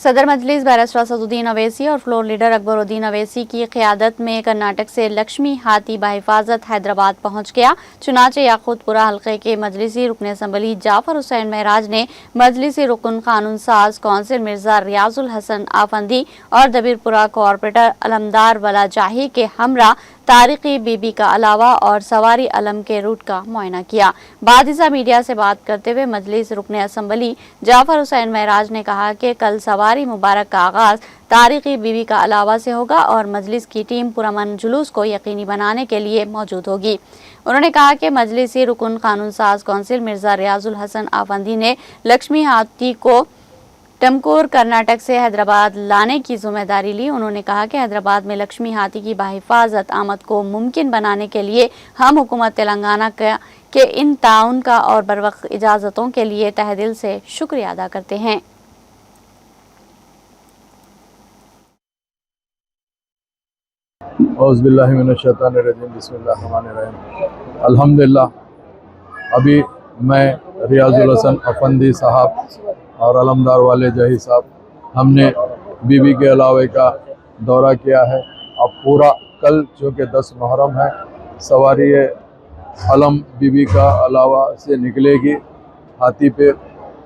सदर मजलिस बैरिस्टर असदुद्दीन अवैसी और floor leader Akbaruddin Owaisi की क़ियादत में कर्नाटक से लक्ष्मी हाथी बहिफाजत हैदराबाद पहुँच गया। चुनाचे याकूतपुरा हल्के के मजलिसी रुकन असम्बली जाफर हुसैन महराज ने मजलिसी रुकन कानून साज कौंसिल मिर्जा रियाजुल हसन आफंदी और दबीरपुरा कॉरपोरेटर अलमदार वला जाही के हमरा तारिकी बीबी का अलावा और सवारी अलम के रूट का मुआयना किया। बादिसा मीडिया से बात करते हुए मजलिस रुकन असम्बली जाफर हुसैन महराज ने कहा कि कल सवारी मुबारक का आगाज तारिकी बीबी का अलावा से होगा और मजलिस की टीम पुरअमन जुलूस को यकीनी बनाने के लिए मौजूद होगी। उन्होंने कहा कि मजलिसी रुकन कानून साज कौंसिल मिर्जा रियाजुल हसन आफंदी ने लक्ष्मी हाथी को टमकोर कर्नाटक से हैदराबाद लाने की जिम्मेदारी ली। उन्होंने कहा कि हैदराबाद में लक्ष्मी हाथी की बाहिफाजत आमद को मुमकिन बनाने के लिए हम हुकूमत तेलंगाना के इन ताउन का और बरवक्त इजाजतों के लिए तहे दिल से शुक्रिया अदा करते हैं। अल्हम्दुलिल्लाह। अभी मैं रियाजुल हसन अफंदी साहब और अलमदार वाले जही साहब हमने बीबी के अलावे का दौरा किया है। अब पूरा कल जो कि 10 मुहर्रम है, सवारी अलम बीबी का अलावा से निकलेगी हाथी पे।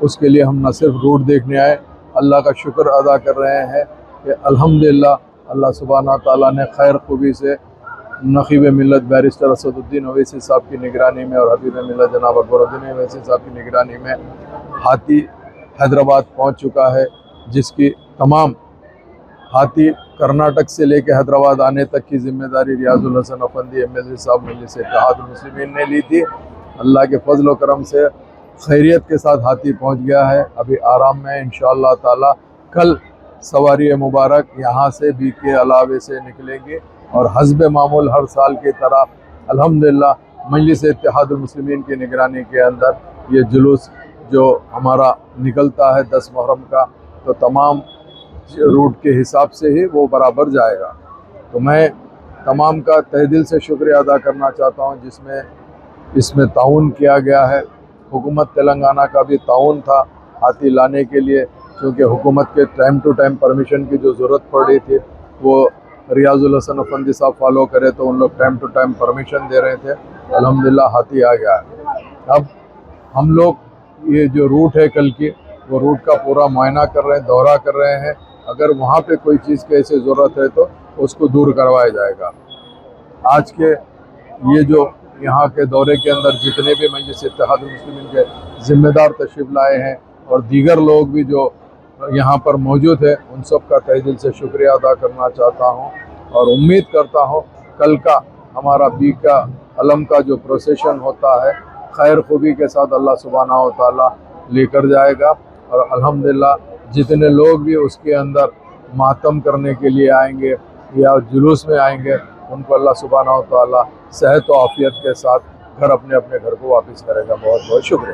उसके लिए हम न सिर्फ रूट देखने आए, अल्लाह का शुक्र अदा कर रहे हैं कि अल्हम्दुलिल्लाह अल्लाह सुब्हाना ताला ने खैर खूबी से नक़ीब मिल्लत बैरिस्टर असदुद्दीन अवैसी साहब की निगरानी में और हबीब मिल्लत जनाब अकबरुद्दीन अवैसी साहब की निगरानी में हाथी हैदराबाद पहुंच चुका है, जिसकी तमाम हाथी कर्नाटक से लेकर हैदराबाद आने तक की जिम्मेदारी रियाजुल हसन अफंदी एमएलसी साहब मजलिस इत्तेहादुल मुस्लिमीन ने ली थी। अल्लाह के फजल व करम से खैरियत के साथ हाथी पहुंच गया है, अभी आराम में इंशाअल्लाह ताला। कल सवारी मुबारक यहाँ से बी के अलावे से निकलेंगे और हस्ब मामूल हर साल की तरह अल्हम्दुलिल्लाह मजलिस इत्तेहादुल मुस्लिमीन की निगरानी के अंदर ये जुलूस जो हमारा निकलता है 10 मुहर्रम का, तो तमाम रूट के हिसाब से ही वो बराबर जाएगा। तो मैं तमाम का तहे दिल से शुक्रिया अदा करना चाहता हूँ जिसमें इसमें ताउन किया गया है। हुकूमत तेलंगाना का भी ताउन था हाथी लाने के लिए, क्योंकि हुकूमत के टाइम टू टाइम परमिशन की जो ज़रूरत पड़ रही थी वो रियाजुल हसन अफंदी साहब फॉलो करे, तो उन लोग टाइम टू टाइम परमिशन दे रहे थे। अल्हम्दुलिल्लाह हाथी आ गया है। अब हम लोग ये जो रूट है कल की, वो रूट का पूरा मुआयना कर रहे हैं, दौरा कर रहे हैं। अगर वहाँ पे कोई चीज़ की ऐसी ज़रूरत है तो उसको दूर करवाया जाएगा। आज के ये जो यहाँ के दौरे के अंदर जितने भी मजलिस इत्तेहादुल मुस्लिमीन के ज़िम्मेदार तशरीफ़ लाए हैं और दीगर लोग भी जो यहाँ पर मौजूद है, उन सब का तहे दिल से शुक्रिया अदा करना चाहता हूँ और उम्मीद करता हूँ कल का हमारा बी का अलम का जो प्रोसेशन होता है खैर खूबी के साथ अल्लाह सुब्हाना व तआला लेकर जाएगा। और अल्हम्दुलिल्लाह जितने लोग भी उसके अंदर मातम करने के लिए आएंगे या जुलूस में आएंगे, उनको अल्लाह सुब्हाना व तआला सेहत व आफियत के साथ घर अपने अपने घर को वापस करेगा। बहुत बहुत शुक्रिया।